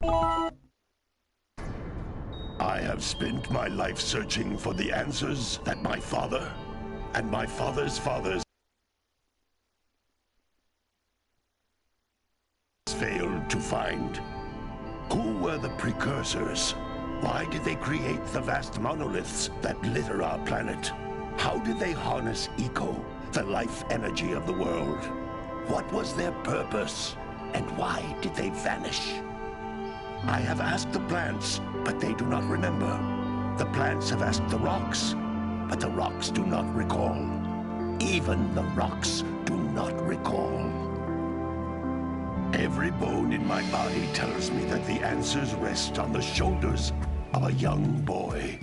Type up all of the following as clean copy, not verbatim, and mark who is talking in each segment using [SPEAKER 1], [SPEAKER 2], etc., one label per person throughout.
[SPEAKER 1] I have spent my life searching for the answers that my father and my father's fathers failed to find. Who were the precursors? Why did they create the vast monoliths that litter our planet? How did they harness eco, the life energy of the world? What was their purpose? And why did they vanish? I have asked the plants, but they do not remember. The plants have asked the rocks, but the rocks do not recall. Even the rocks do not recall. Every bone in my body tells me that the answers rest on the shoulders of a young boy.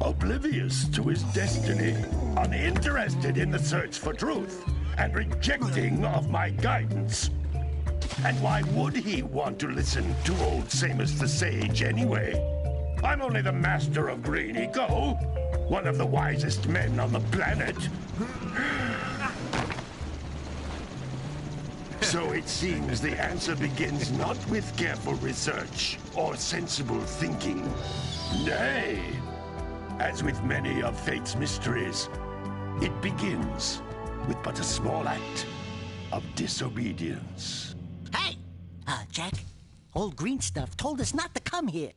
[SPEAKER 1] Oblivious to his destiny, uninterested in the search for truth, and rejecting of my guidance. And why would he want to listen to old Samus the Sage anyway? I'm only the master of green eco, one of the wisest men on the planet. So it seems the answer begins not with careful research or sensible thinking. Nay, as with many of fate's mysteries, it begins with but a small act of disobedience.
[SPEAKER 2] Hey! Jack, old green stuff told us not to come here.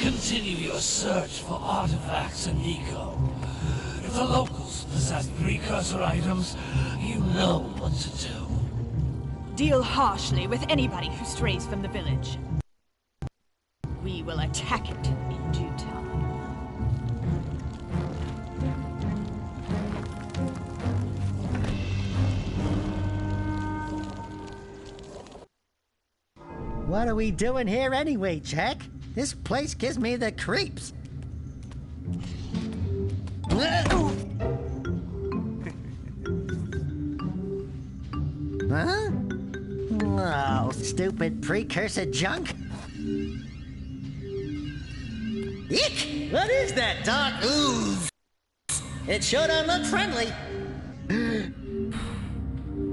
[SPEAKER 3] Continue your search for artifacts and eco. If the locals possess precursor items, you know what to do.
[SPEAKER 4] Deal harshly with anybody who strays from the village. We will attack it in due time.
[SPEAKER 2] What are we doing here anyway, Jack? This place gives me the creeps. Huh? Oh, stupid precursor junk. Eek! What is that dark ooze? It sure don't look friendly.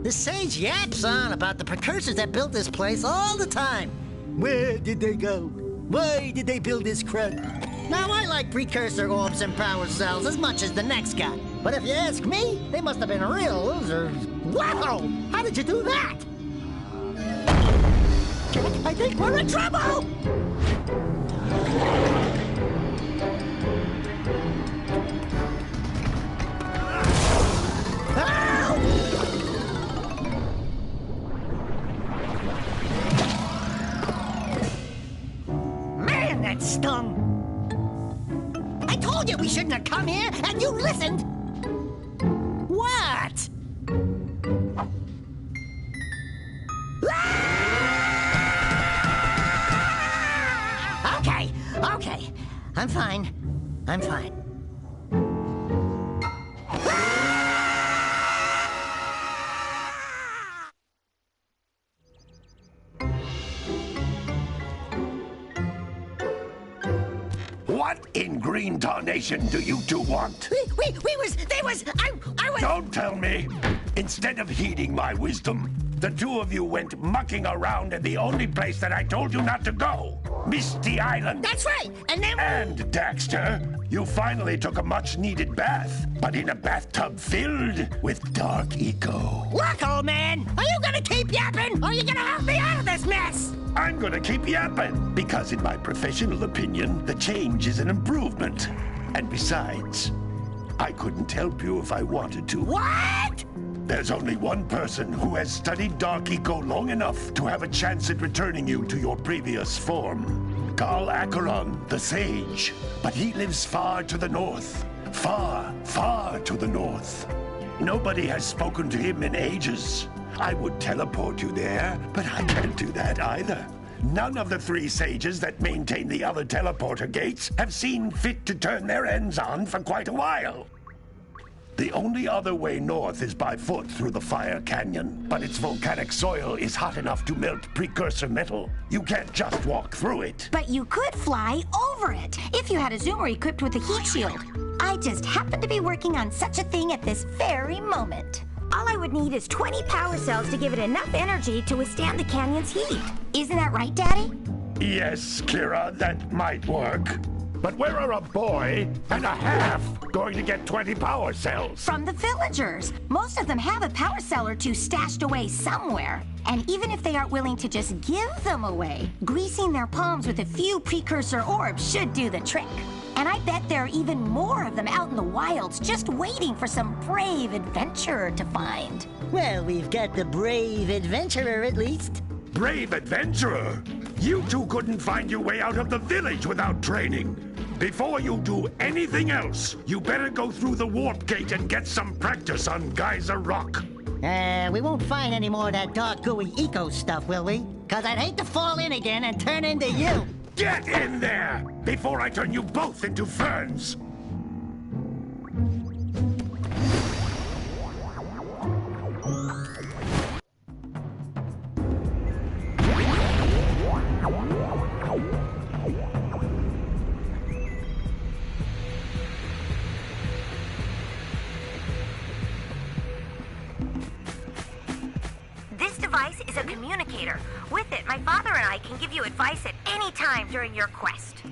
[SPEAKER 2] The sage yaps on about the precursors that built this place all the time. Where did they go? Why did they build this crud? Now, I like precursor orbs and power cells as much as the next guy. But if you ask me, they must have been real losers. Wow! How did you do that? I think we're in trouble! Man, that stung! I told you we shouldn't have come here, and you listened! What? Okay. I'm fine.
[SPEAKER 1] What in green tarnation do you two want?
[SPEAKER 2] I was...
[SPEAKER 1] Don't tell me! Instead of heeding my wisdom, the two of you went mucking around in the only place that I told you not to go. Misty Island.
[SPEAKER 2] That's right, and then...
[SPEAKER 1] And, Daxter, you finally took a much-needed bath, but in a bathtub filled with dark eco.
[SPEAKER 2] Look, old man, are you gonna keep yapping, or are you gonna help me out of this mess?
[SPEAKER 1] I'm gonna keep yapping, because in my professional opinion, the change is an improvement. And besides, I couldn't help you if I wanted to.
[SPEAKER 2] What?
[SPEAKER 1] There's only one person who has studied Dark Eco long enough to have a chance at returning you to your previous form. Carl Acheron, the Sage. But he lives far to the north. Far, far to the north. Nobody has spoken to him in ages. I would teleport you there, but I can't do that either. None of the three sages that maintain the other teleporter gates have seen fit to turn their ends on for quite a while. The only other way north is by foot through the Fire Canyon, but its volcanic soil is hot enough to melt precursor metal. You can't just walk through it.
[SPEAKER 5] But you could fly over it if you had a zoomer equipped with a heat shield. I just happen to be working on such a thing at this very moment. All I would need is 20 power cells to give it enough energy to withstand the canyon's heat. Isn't that right, Daddy?
[SPEAKER 1] Yes, Kira, that might work. But where are a boy and a half going to get 20 power cells?
[SPEAKER 5] From the villagers. Most of them have a power cell or two stashed away somewhere. And even if they aren't willing to just give them away, greasing their palms with a few precursor orbs should do the trick. And I bet there are even more of them out in the wilds just waiting for some brave adventurer to find.
[SPEAKER 2] Well, we've got the brave adventurer at least.
[SPEAKER 1] Brave adventurer? You two couldn't find your way out of the village without training. Before you do anything else, you better go through the warp gate and get some practice on Geyser Rock.
[SPEAKER 2] We won't find any more of that dark gooey eco stuff, will we? 'Cause I'd hate to fall in again and turn into you.
[SPEAKER 1] Get in there before I turn you both into ferns.
[SPEAKER 5] This device is a communicator. With it, my father and I can give you advice at any time during your quest.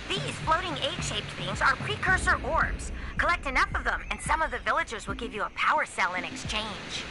[SPEAKER 5] These floating egg-shaped things are precursor orbs. Collect enough of them, and some of the villagers will give you a power cell in exchange.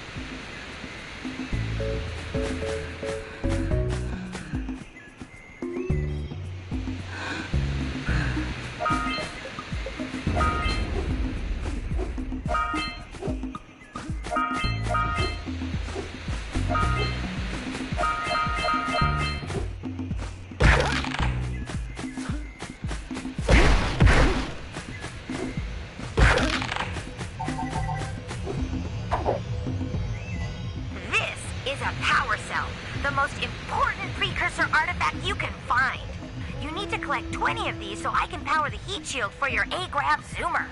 [SPEAKER 5] The most important precursor artifact you can find. You need to collect 20 of these so I can power the heat shield for your A-Grab zoomer.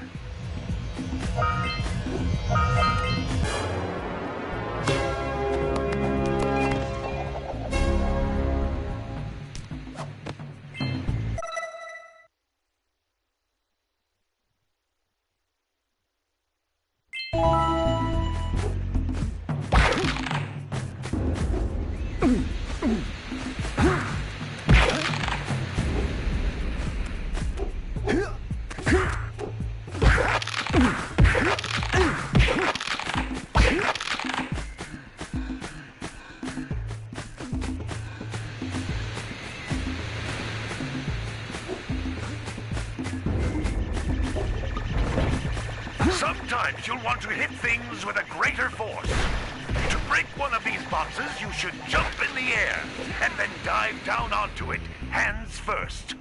[SPEAKER 1] Sometimes you'll want to hit things with a greater force. To break one of these boxes, you should jump in the air and then dive down onto it, hands first.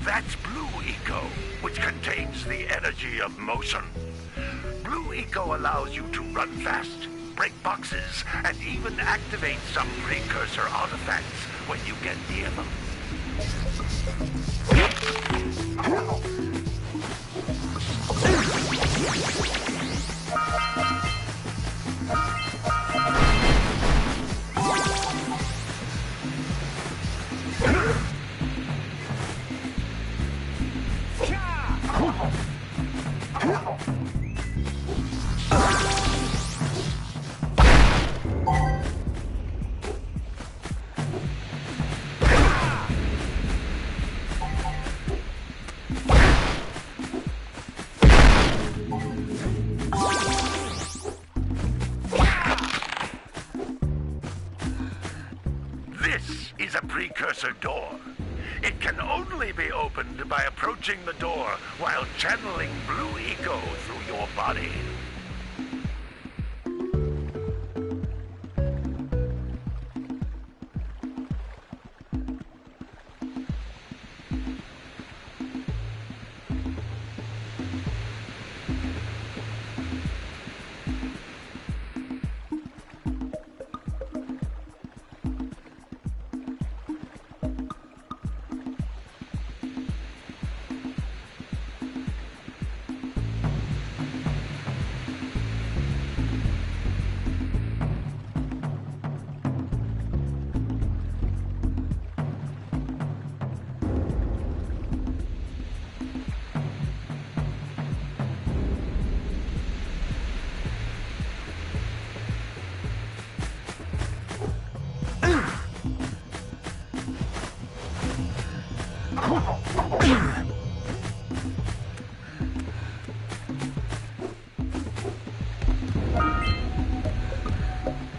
[SPEAKER 1] That's Blue Eco, which contains the energy of motion. Blue Eco allows you to run fast, break boxes, and even activate some precursor artifacts when you get near them. This is a precursor door. It can only be opened by approaching the door while channeling Blue Eco through your body.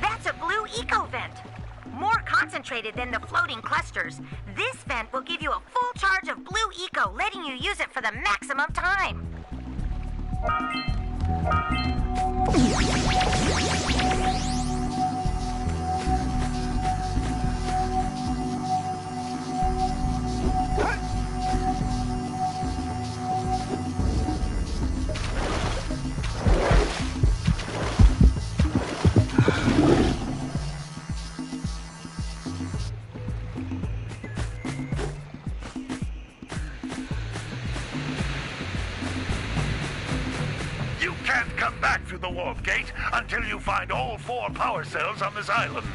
[SPEAKER 5] That's a Blue Eco vent. More concentrated than the floating clusters. This vent will give you a full charge of Blue Eco, letting you use it for the maximum time.
[SPEAKER 1] You can't come back through the warp gate until you find all 4 power cells on this island.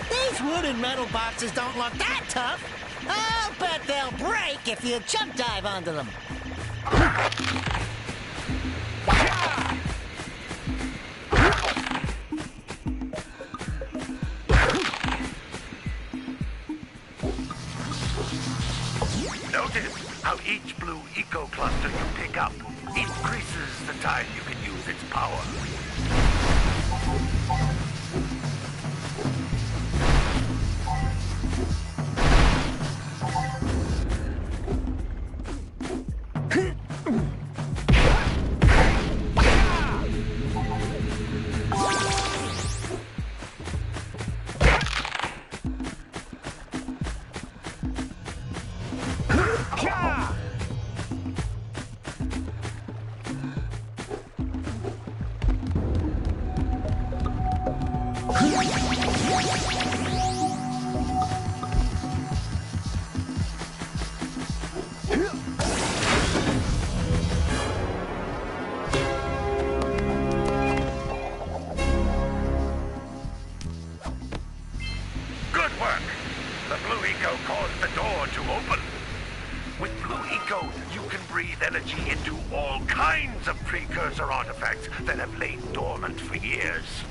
[SPEAKER 2] These wooden metal boxes don't look that tough. I'll bet they'll break if you jump dive onto them.
[SPEAKER 1] Notice how each Blue Eco cluster you pick up increases the time you can use its power. Good work! The Blue Eco caused the door to open. With Blue Eco, you can breathe energy into all precursor artifacts that have lain dormant for years.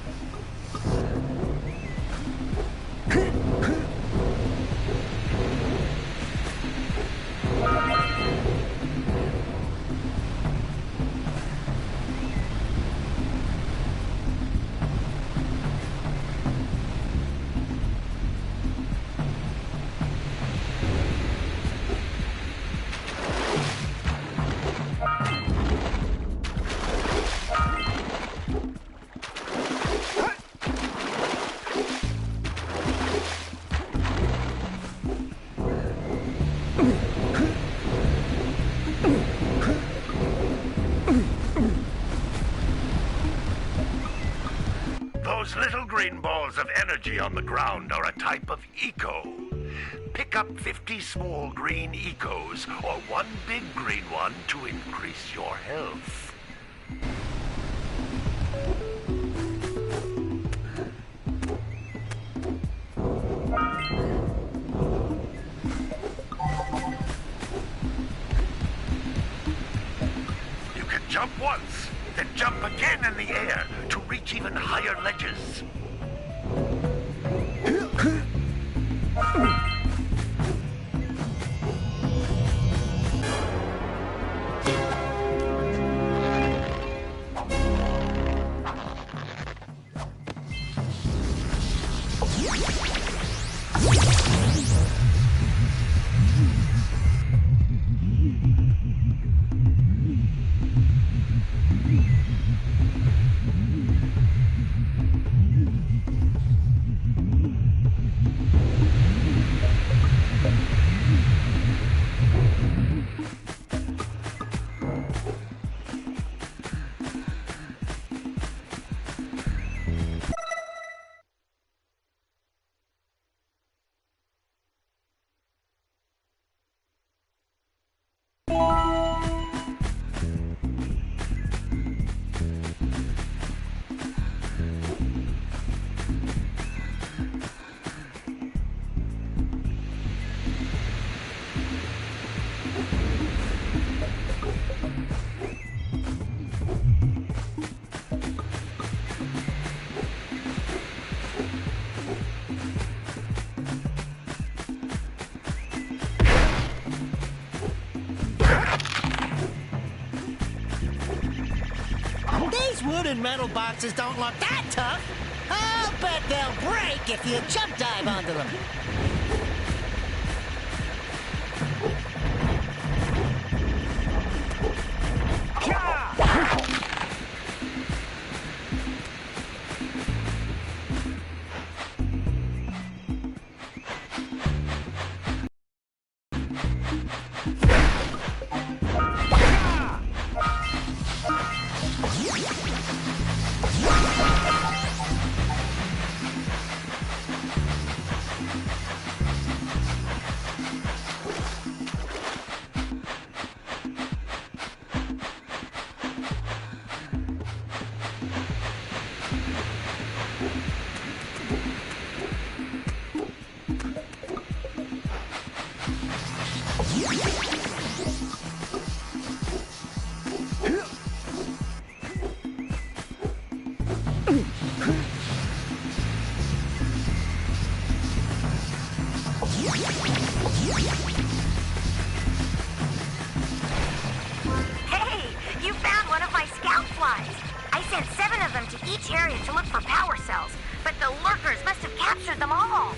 [SPEAKER 1] Those little green balls of energy on the ground are a type of eco. Pick up 50 small green ecos or one big green one to increase your health. You can jump once, then jump again in the air to reach even higher ledges.
[SPEAKER 2] These wooden metal boxes don't look that tough. I'll bet they'll break if you jump dive onto them.
[SPEAKER 5] Hey, you found one of my scout flies. I sent 7 of them to each area to look for power cells, but the lurkers must have captured them all.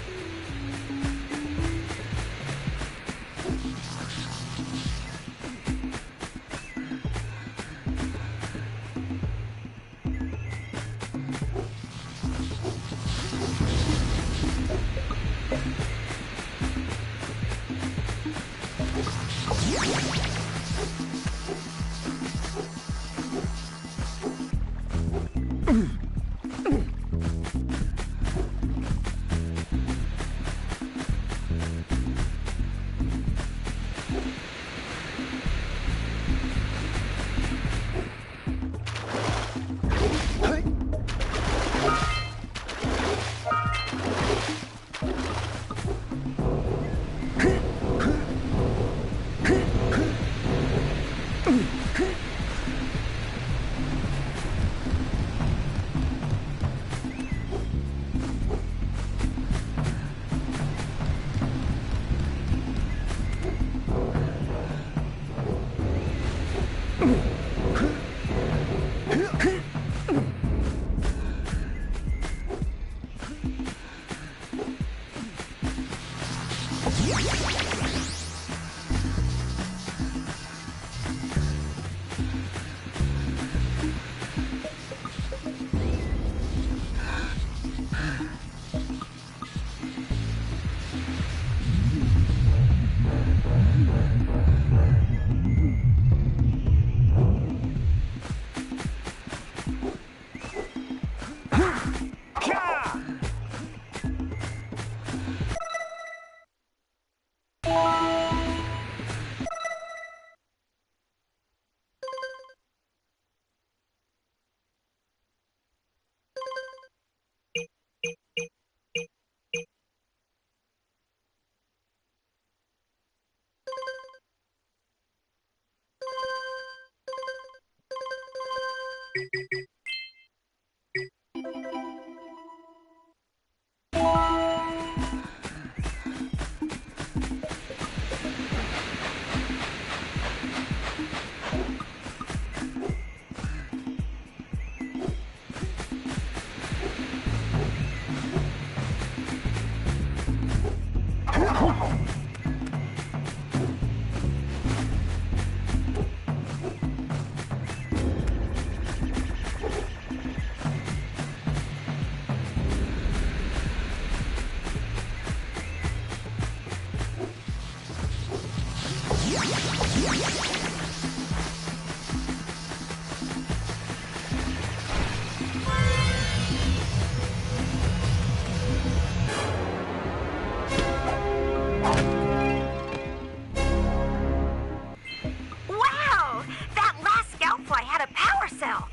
[SPEAKER 5] Wow! That last scoutfly had a power cell.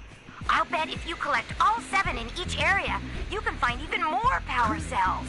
[SPEAKER 5] I'll bet if you collect all 7 in each area, you can find even more power cells.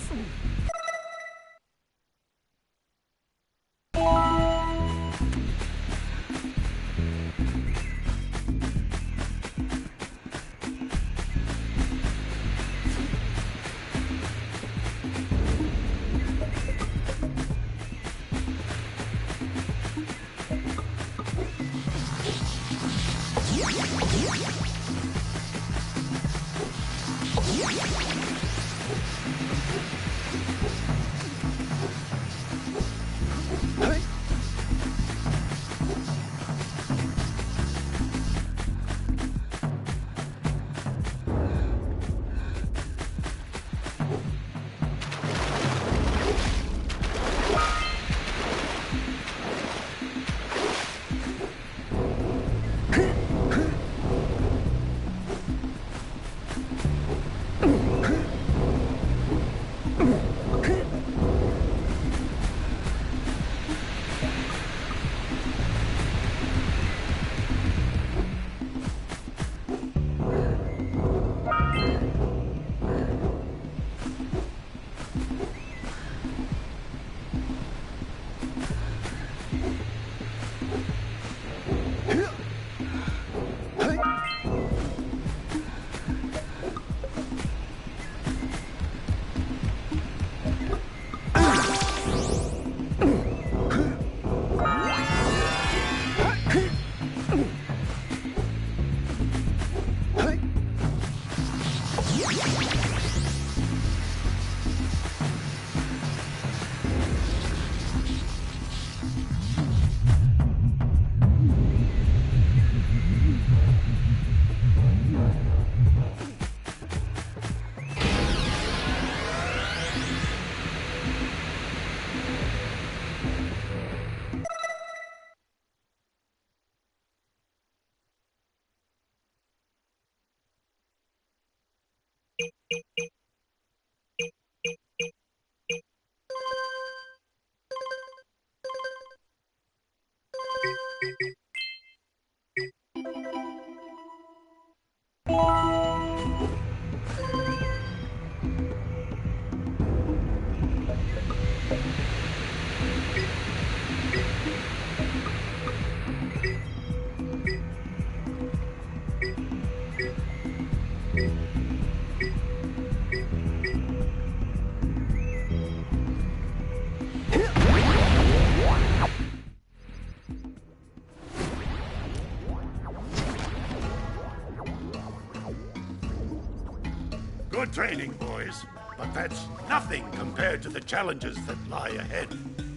[SPEAKER 1] Good training, boys. But that's nothing compared to the challenges that lie ahead.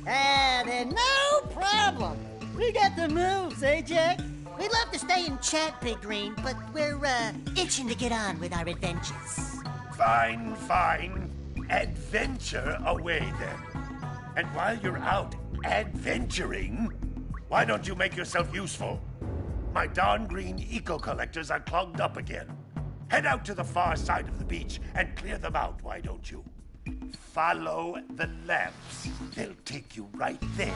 [SPEAKER 2] Then no problem. We got the moves, eh, Jack? We'd love to stay and chat, Big Green, but we're, itching to get on with our adventures.
[SPEAKER 1] Fine, fine. Adventure away, then. And while you're out adventuring, why don't you make yourself useful? My darn green eco-collectors are clogged up again. Head out to the far side of the beach and clear them out, why don't you? Follow the lamps. They'll take you right there.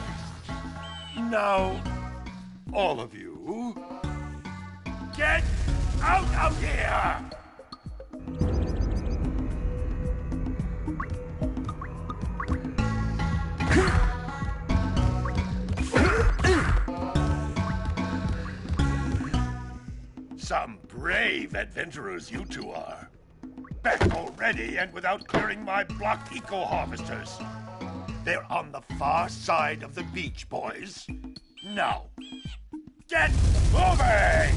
[SPEAKER 1] Now, all of you, get out of here! Some brave adventurers you two are. Back already and without clearing my blocked eco-harvesters. They're on the far side of the beach, boys. Now, get moving!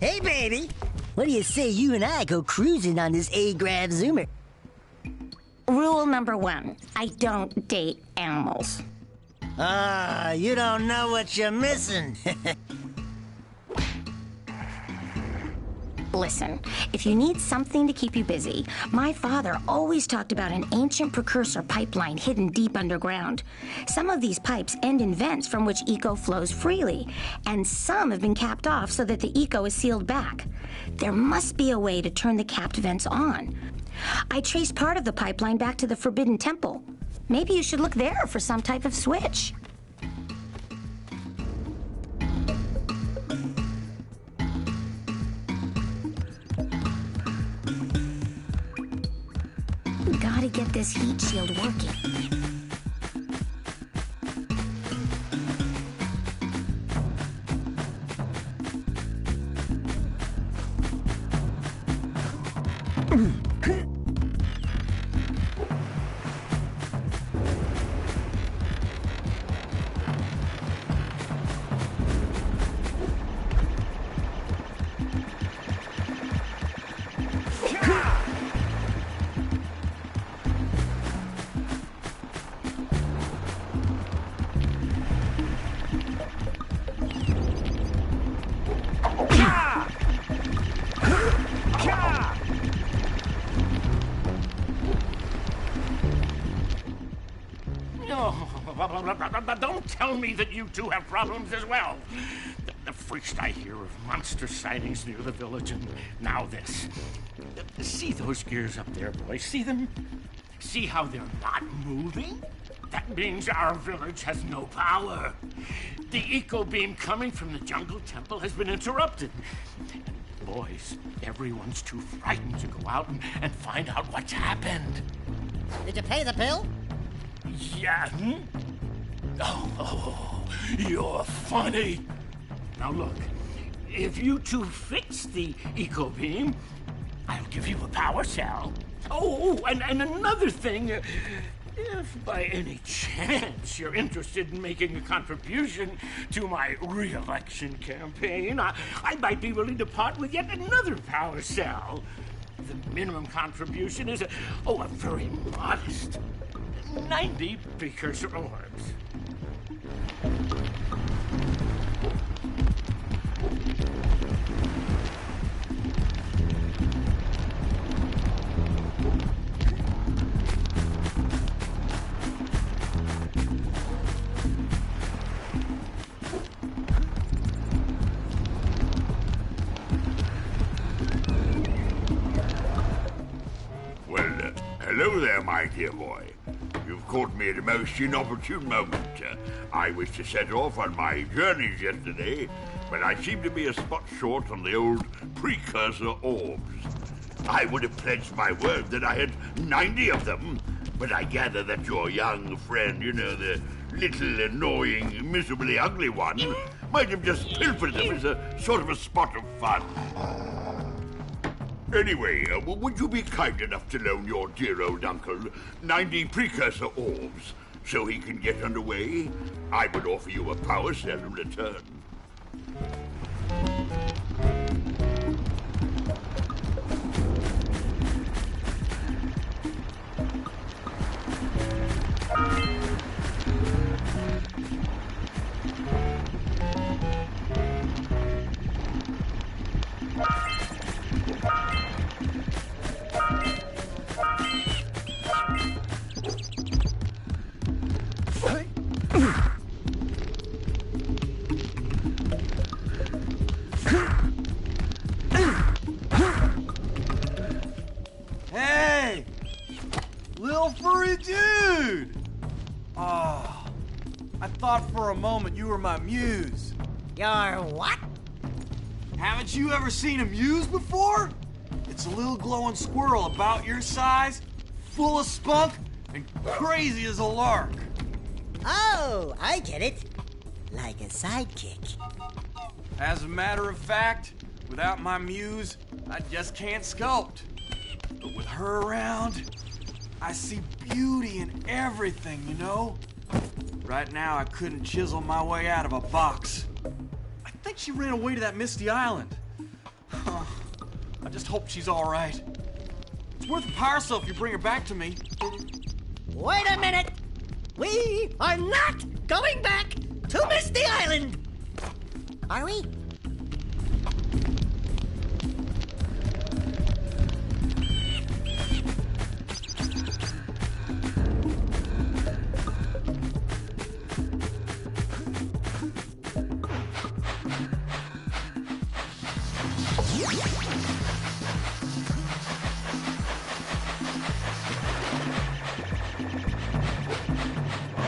[SPEAKER 2] Hey, baby. What do you say you and I go cruising on this A-Grav Zoomer?
[SPEAKER 5] Rule number 1, I don't date animals.
[SPEAKER 2] You don't know what you're missing.
[SPEAKER 5] Listen, if you need something to keep you busy, my father always talked about an ancient precursor pipeline hidden deep underground. Some of these pipes end in vents from which eco flows freely, and some have been capped off so that the eco is sealed back. There must be a way to turn the capped vents on. I traced part of the pipeline back to the Forbidden Temple. Maybe you should look there for some type of switch. Gotta get this heat shield working.
[SPEAKER 3] Don't tell me that you two have problems as well. First I hear of monster sightings near the village, and now this. See those gears up there, boys? See them? See how they're not moving? That means our village has no power. The eco beam coming from the jungle temple has been interrupted. And boys, everyone's too frightened to go out and find out what's happened.
[SPEAKER 2] Did you pay the bill?
[SPEAKER 3] Yeah. Oh, you're funny. Now look, if you two fix the eco beam, I'll give you a power cell. Oh, and another thing, if by any chance you're interested in making a contribution to my re-election campaign, I might be willing to part with yet another power cell. The minimum contribution is a very modest 90 precursor orbs.
[SPEAKER 6] Hello there, my dear boy. You've caught me at a most inopportune moment. I was to set off on my journeys yesterday, but I seem to be a spot short on the old precursor orbs. I would have pledged my word that I had 90 of them, But I gather that your young friend, you know, the little annoying, miserably ugly one, might have just pilfered them as a sort of a spot of fun. Anyway, would you be kind enough to loan your dear old uncle 90 precursor orbs so he can get underway? I would offer you a power cell in return.
[SPEAKER 7] Hey! Little furry dude! Oh, I thought for a moment you were my muse.
[SPEAKER 2] Your what?
[SPEAKER 7] Haven't you ever seen a muse before? It's a little glowing squirrel about your size, full of spunk, and crazy as a lark.
[SPEAKER 2] Oh, I get it. Like a sidekick.
[SPEAKER 7] As a matter of fact, without my muse, I just can't sculpt. But with her around, I see beauty in everything, you know? Right now, I couldn't chisel my way out of a box. I think she ran away to that misty island. I just hope she's all right. It's worth a power cell if you bring her back to me.
[SPEAKER 2] Wait a minute! We are not going back to Misty Island! Are we?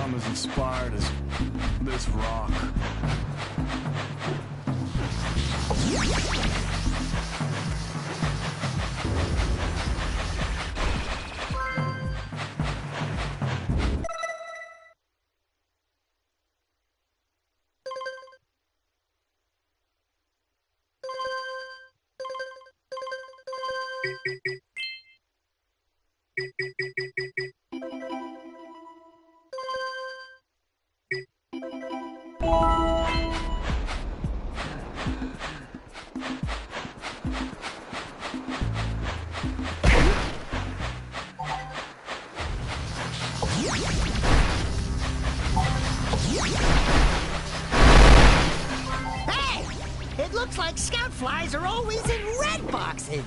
[SPEAKER 8] I'm as inspired as this rock.
[SPEAKER 2] Hey! It looks like scout flies are always in red boxes.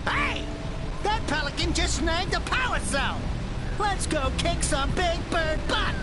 [SPEAKER 2] Hey! That pelican just snagged a power cell! Let's go kick some big bird butt!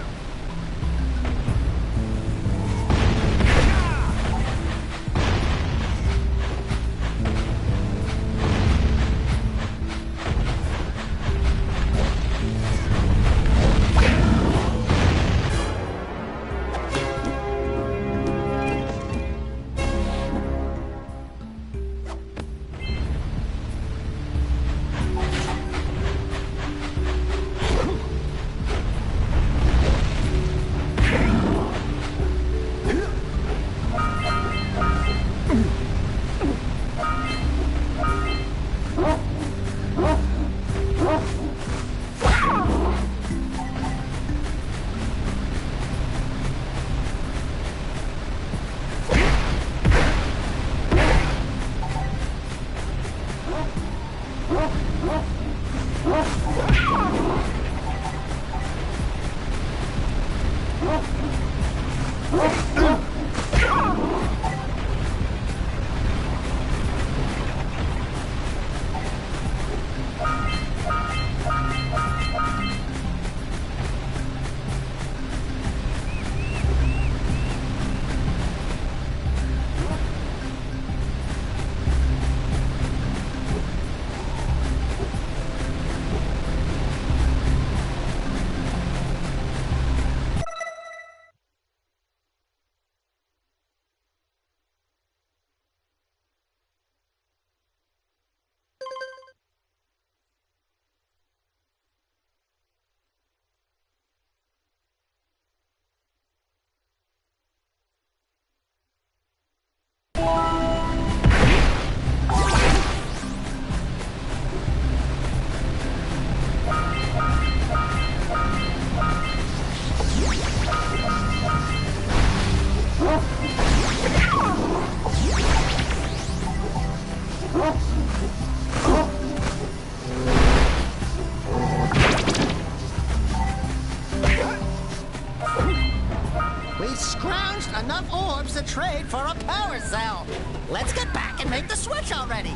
[SPEAKER 2] scrounged enough orbs to trade for a power cell. Let's get back and make the switch already.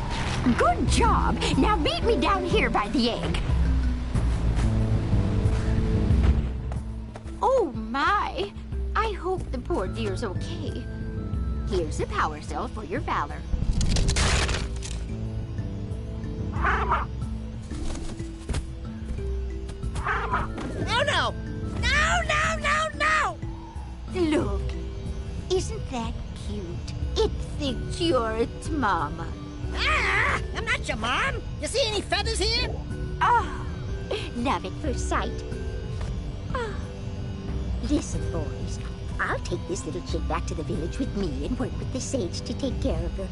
[SPEAKER 5] Good job. Now meet me down here by the egg. Oh, my. I hope the poor dear's okay. Here's a power cell for your valor.
[SPEAKER 2] Oh, no! No, no, no, no!
[SPEAKER 5] Look, isn't that cute? It thinks you're its mama.
[SPEAKER 2] Ah! I'm not your mom. You see any feathers here?
[SPEAKER 5] Oh, love at first sight. Oh. Listen, boys. I'll take this little chick back to the village with me and work with the sage to take care of her.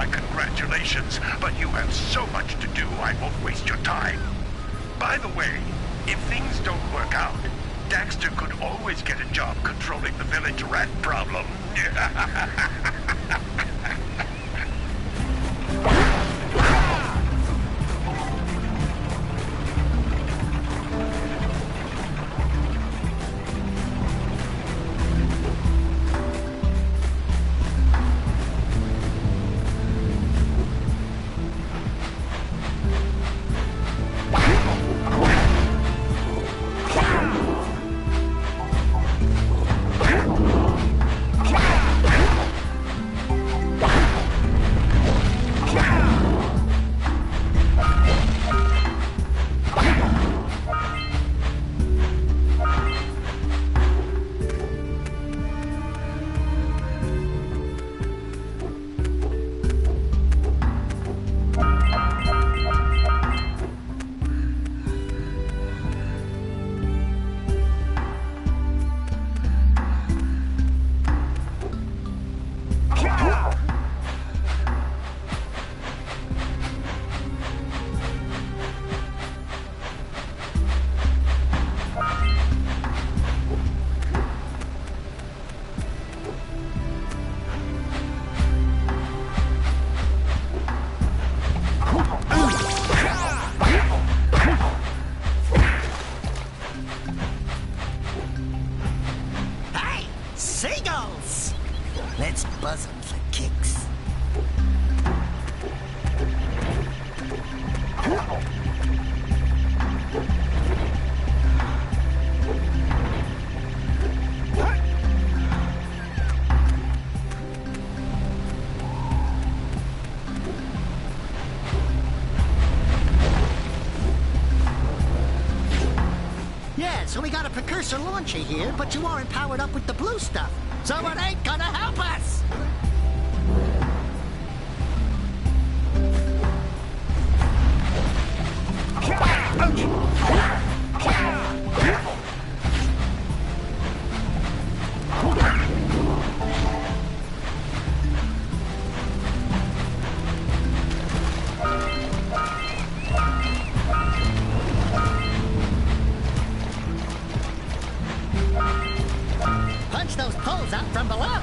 [SPEAKER 1] Congratulations, but you have so much to do, I won't waste your time. By the way, if things don't work out, Daxter could always get a job controlling the village rat problem.
[SPEAKER 2] Yeah, so we got a precursor launcher here, but you aren't powered up with the blue stuff. So it ain't gonna help us! Punch those poles out from below!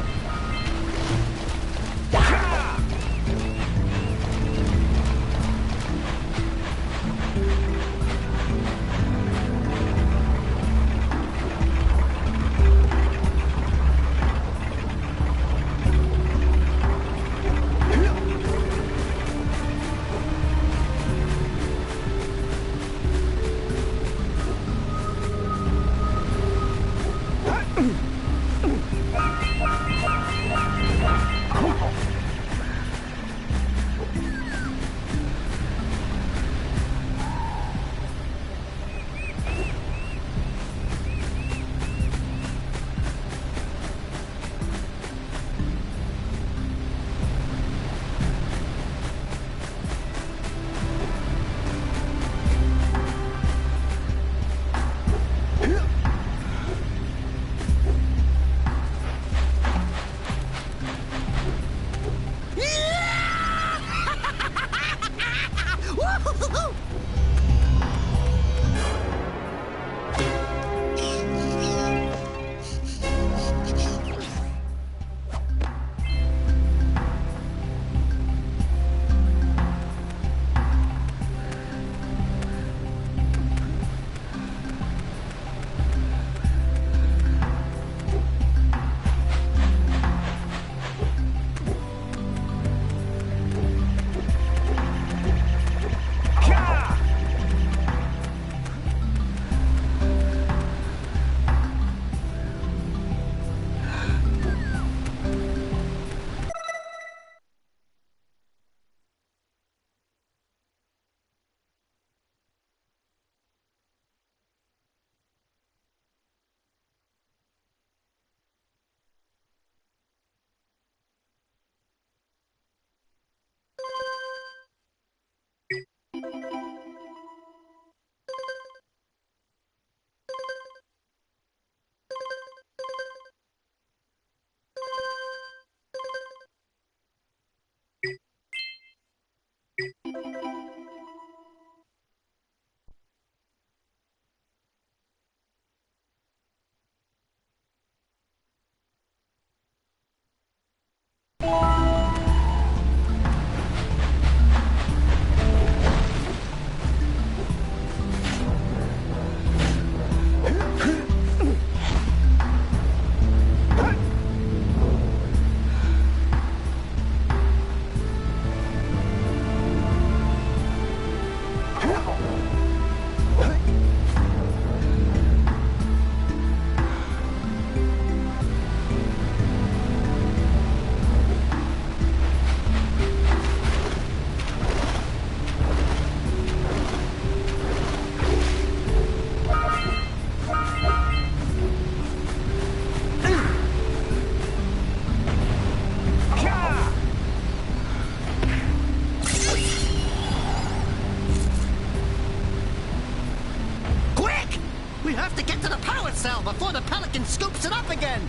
[SPEAKER 2] Before the Pelican scoops it up again!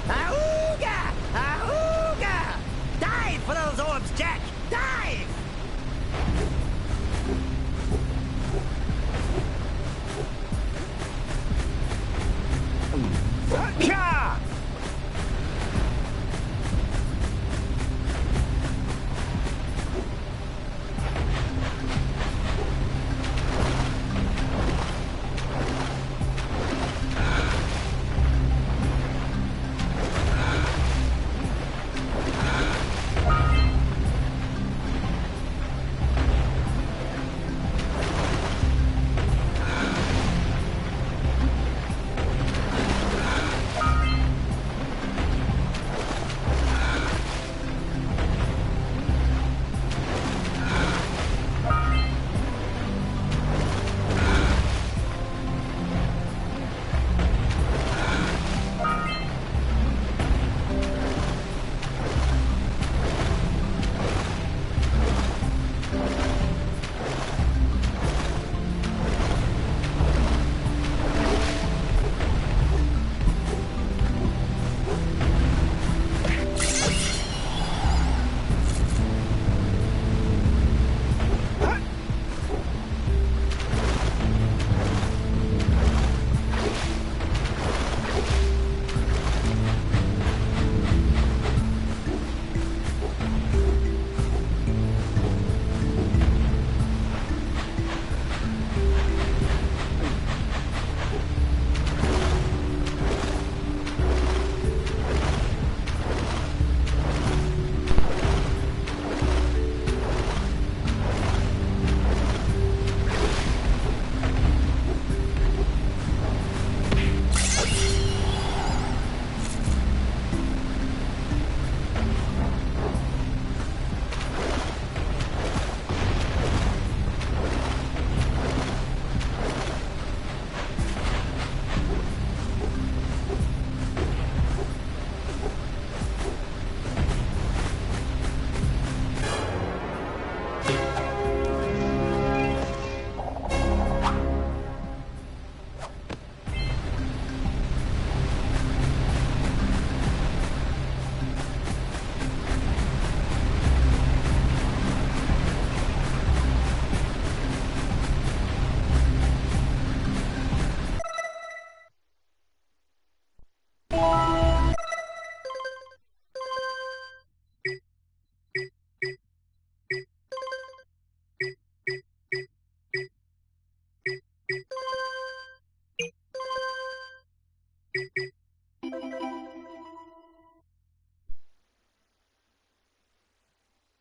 [SPEAKER 2] Auga!